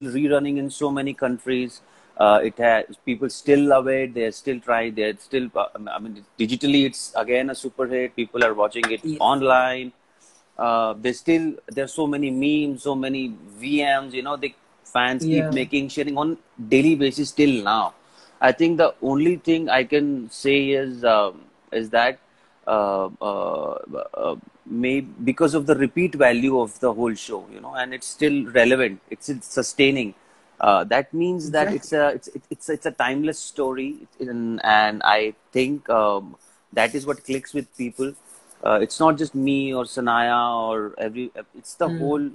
rerunning in so many countries. It has people still love it. They're still trying. They're still. I mean, digitally, it's again a super hit. People are watching it Yes. online. There's so many memes, so many VMs. The fans keep Yeah. making sharing on daily basis till now. I think the only thing I can say is that uh, uh, uh, maybe because of the repeat value of the whole show, and it's still relevant. It's sustaining. That means that Exactly. it's a timeless story, and I think that is what clicks with people. It's not just me or Sanaya or every. It's the Mm. whole.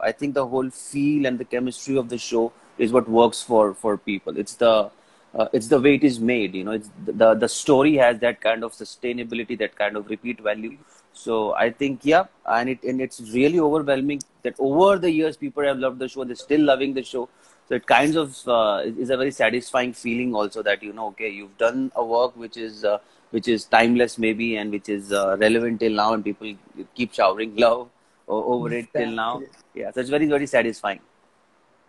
I think the whole feel and the chemistry of the show is what works for people. It's the way it is made. It's the story has that kind of sustainability, that kind of repeat value. So I think, yeah, and it's really overwhelming that over the years people have loved the show. They're still loving the show. So it kind of is a very satisfying feeling also that okay, you've done a work which is timeless maybe, and which is relevant till now, and people keep showering love over it till now. Exactly. Yeah, so it's very, very satisfying.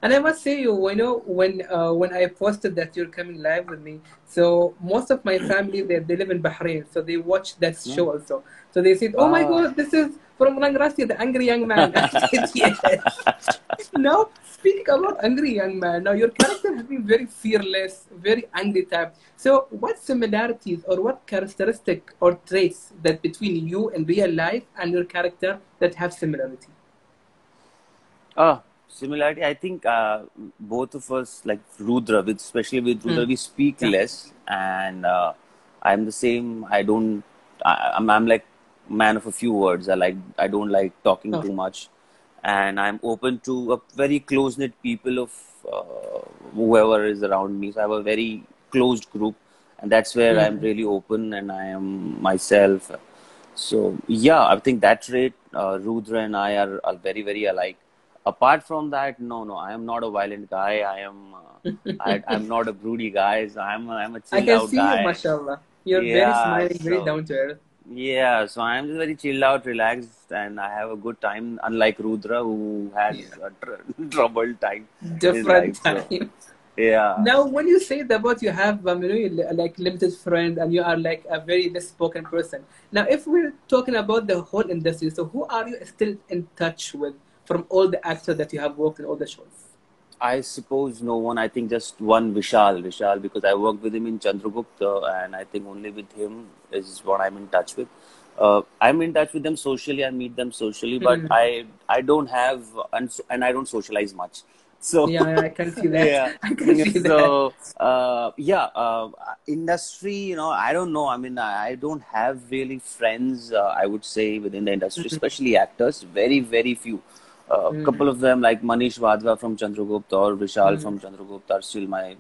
And I must say, when I posted that you're coming live with me, so most of my family they live in Bahrain, so they watch that No? show also. So they said, "Oh my Ah. God, this is from Rangrasi, the angry young man." I said, "Yes." Now, speaking about angry young man, now your character has been very fearless, very angry type. So, what similarities or what characteristic or traits that between you in real life and your character that have similarity? Similarity. I think both of us, like Rudra, especially with Rudra, Mm. we speak Yeah. less, and I'm the same. I don't. I'm like man of a few words. I don't like talking Oh. too much, and I'm open to a very close knit people of whoever is around me. So I have a very closed group, and that's where I'm Mm. really open and I am myself. So yeah, I think that trait, Rudra and I are very, very alike. Apart from that, no, I am not a violent guy. I'm not a broody guy. So I'm a I chilled can out see you, guy. mashallah. You're very Yeah, smiling, very so down to earth. yeah, so I'm just very chilled out, relaxed, and I have a good time. Unlike Rudra, who has Yeah. a troubled time in his Different life. So time. yeah. Now, when you say that about you have like limited friends and you are like a very less spoken person. Now, if we're talking about the whole industry, so who are you still in touch with from all the actors that you have worked in all the shows? I suppose no one. I think just one Vishal, because I worked with him in Chandragupta, and I think only with him is what I'm in touch with. I'm in touch with them socially. I meet them socially, but Hmm. I don't have and I don't socialize much. So Yeah, I can see that. yeah. I can see that. So yeah, industry. I don't know. I mean, I don't have really friends. I would say within the industry, especially actors. Very, very few. A couple Mm. of them, like Manish Wadhwa from Chandragupta or Vishal Mm. from Chandragupta, are still my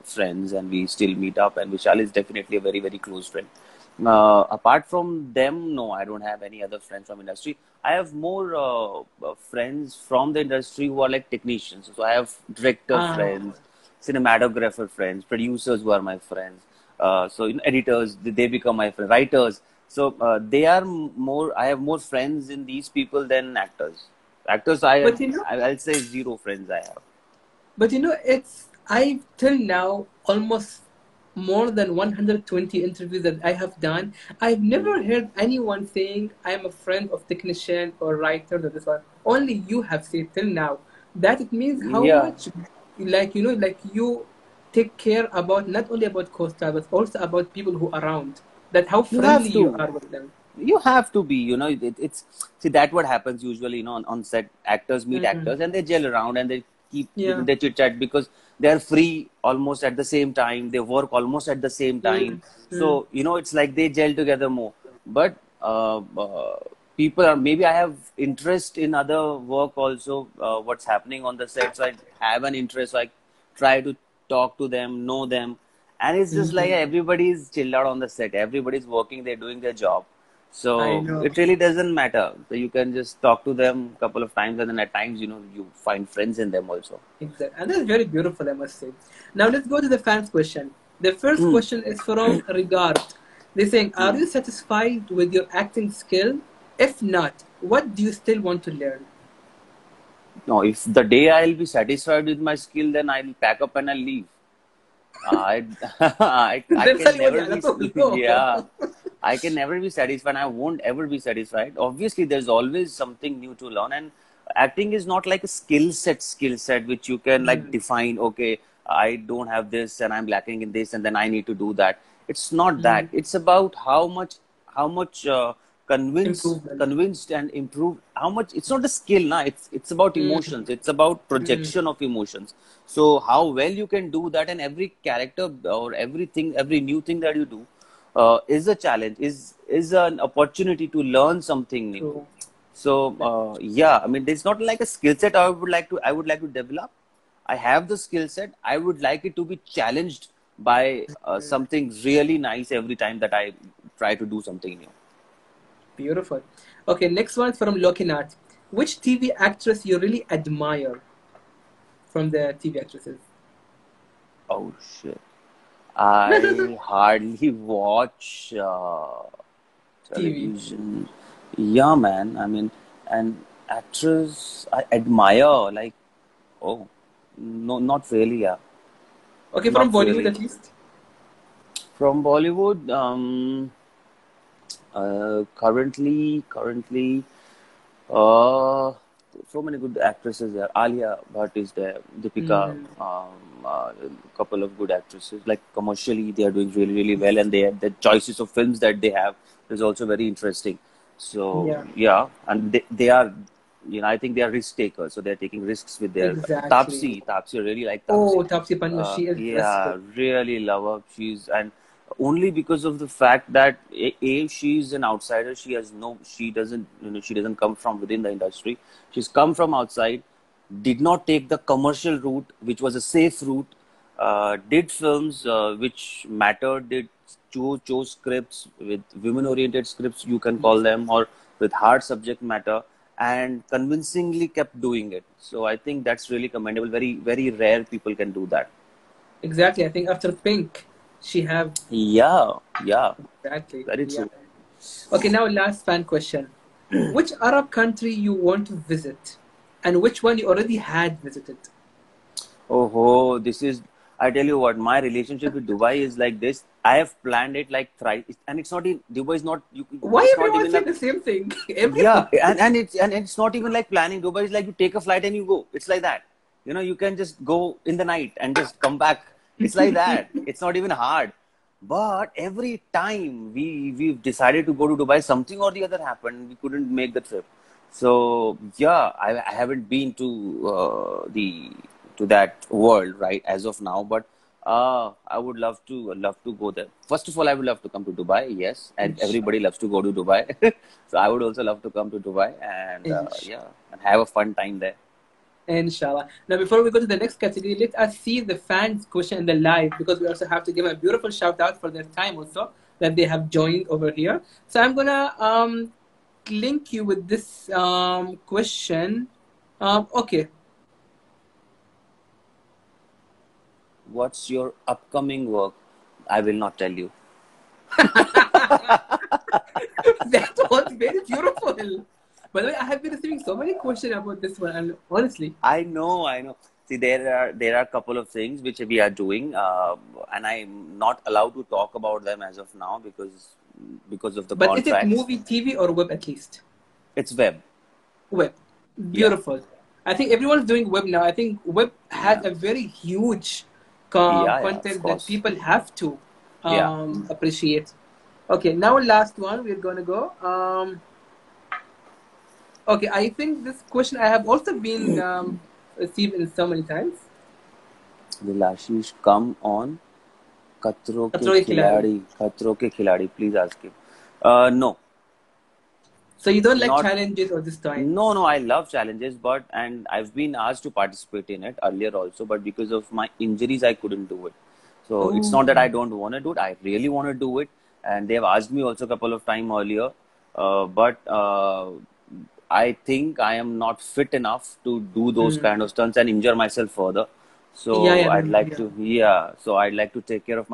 friends, and we still meet up. And Vishal is definitely a very, very close friend. Apart from them, no, I don't have any other friends from industry. I have more friends from the industry who are like technicians. So I have director Ah, friends, cinematographer friends, producers who are my friends. So editors, they become my friends. Writers. So they are more. I have more friends in these people than actors. Actors, but you know, I'll say zero friends I have. it's I till now almost more than 120 interviews that I have done. I've never heard anyone saying I'm a friend of technician or writer or this one. Only you have said till now. That it means how Yeah, much, like you take care about not only about Costa but also about people who are around. That how you friendly have you to. are with them. You have to be. It's see that what happens usually. On set, actors meet Mm. actors and they gel around and they keep Yeah. they chit chat because they are free almost at the same time. They work almost at the same time. Mm. Mm. So it's like they gel together more. But people are maybe I have interest in other work also. What's happening on the set, so I have an interest. So I try to talk to them, know them, and it's just like Mm. everybody's chilled out on the set. Everybody's working. They're doing their job. I So know. it really doesn't matter. So you can just talk to them a couple of times, and then at times, you find friends in them also. Exactly. And that's very beautiful, I must say. Now let's go to the fans question. The first Mm. question is from Regard. They're saying, are Mm. you satisfied with your acting skill? If not, what do you still want to learn? No, if the day I'll be satisfied with my skill, then I'll pack up and I'll leave. I, I Then can suddenly never على be, طول. yeah, No. I can never be satisfied. I won't ever be satisfied. Obviously, there's always something new to learn, and acting is not like a skill set which you can like Mm, define. Okay, I don't have this, and I'm lacking in this, and then I need to do that. It's not that. mm. It's about how much Improvement. convinced and improved. How much? It's not the skill, na. It's about Mm, emotions. It's about mm. projection of emotions. So how well you can do that, and every character or everything, every new thing that you do is a challenge, is an opportunity to learn something new. True. So yeah, I mean, there's not like a skill set I would like to develop. I have the skill set. I would like it to be challenged by something really nice every time that I try to do something new. Beautiful. Okay, next one is from Lokinat. Which TV actress you really admire from the TV actresses? Oh shit! I hardly watch TV. television. Yeah, man. I mean, and actress I admire, like, oh, no, not really. Yeah, Okay, from not Bollywood really. at least. From Bollywood, currently, uh, so many good actresses there. Alia Bhatt is there. Deepika, Mm, a couple of good actresses. Like commercially, they are doing really, really well, and the choices of films that they have is also very interesting. So yeah, yeah, and they are, I think they are risk takers. So they're taking risks with their exactly. Tapsi. I really like Oh, Tapsi. Taapsee Pannu, she is Yeah, blissful. really love her. She's and only because of the fact that she's an outsider. She doesn't come from within the industry. She's come from outside, did not take the commercial route, which was a safe route. Did films which mattered. Did chose scripts with women-oriented scripts, you can call them, or with hard subject matter, and convincingly kept doing it. So I think that's really commendable. Very, very rare people can do that. Exactly. I think after Pink, she have Yeah, yeah, exactly. very Yeah. true. Okay, now last fan question. Which Arab country you want to visit, and which one you already had visited? Oh, this is. I tell you what, my relationship with Dubai is like this. I have planned it like thrice, and it's not in Dubai. Is not you. Why It's not everyone even say a. the same thing? Yeah, Everyone. and it's not even like planning. Dubai is like you take a flight and you go. It's like that. You can just go in the night and just come back. It's like that. It's not even hard. But every time we've decided to go to Dubai, something or the other happened. We couldn't make the trip. So yeah, I haven't been to that world right as of now, but I would love to go there. First of all, I would love to come to Dubai, yes, and everybody Inshallah. loves to go to Dubai. So I would also love to come to Dubai and Inshallah. yeah, and have a fun time there. Inshallah. Now, before we go to the next category, let us see the fans' question in the live because we also have to give a beautiful shout out for their time also that they have joined over here. So I'm gonna link you with this question. Okay. What's your upcoming work? I will not tell you. That was very beautiful. By the way, I have been receiving so many questions about this one, and honestly, I know, I know. See, there are a couple of things which we are doing, and I'm not allowed to talk about them as of now because of the but is it contracts. movie, TV, or web at least? It's web. Web. Yeah, Beautiful. I think everyone's doing web now. I think web has yeah, a very huge yeah. Of content that course. people have to Yeah. appreciate. Okay, now last one. We're gonna go. Okay, I think this question I have also been received in so many times. Will Ashish come on खतरों के Katroi Khiladi. खिलाड़ी खतरों के खिलाड़ी? Please ask him. No, So you don't like not. challenges all this time. No, no, I love challenges, and I've been asked to participate in it earlier also, but because of my injuries, I couldn't do it. So it's Oh, not that I don't want to do it. I really want to do it, and they've asked me also a couple of time earlier, but I think I am not fit enough to do those mm. kind of stunts and injure myself further. Yeah, So yeah, I'd no, like yeah. to, yeah. So I'd like to take care of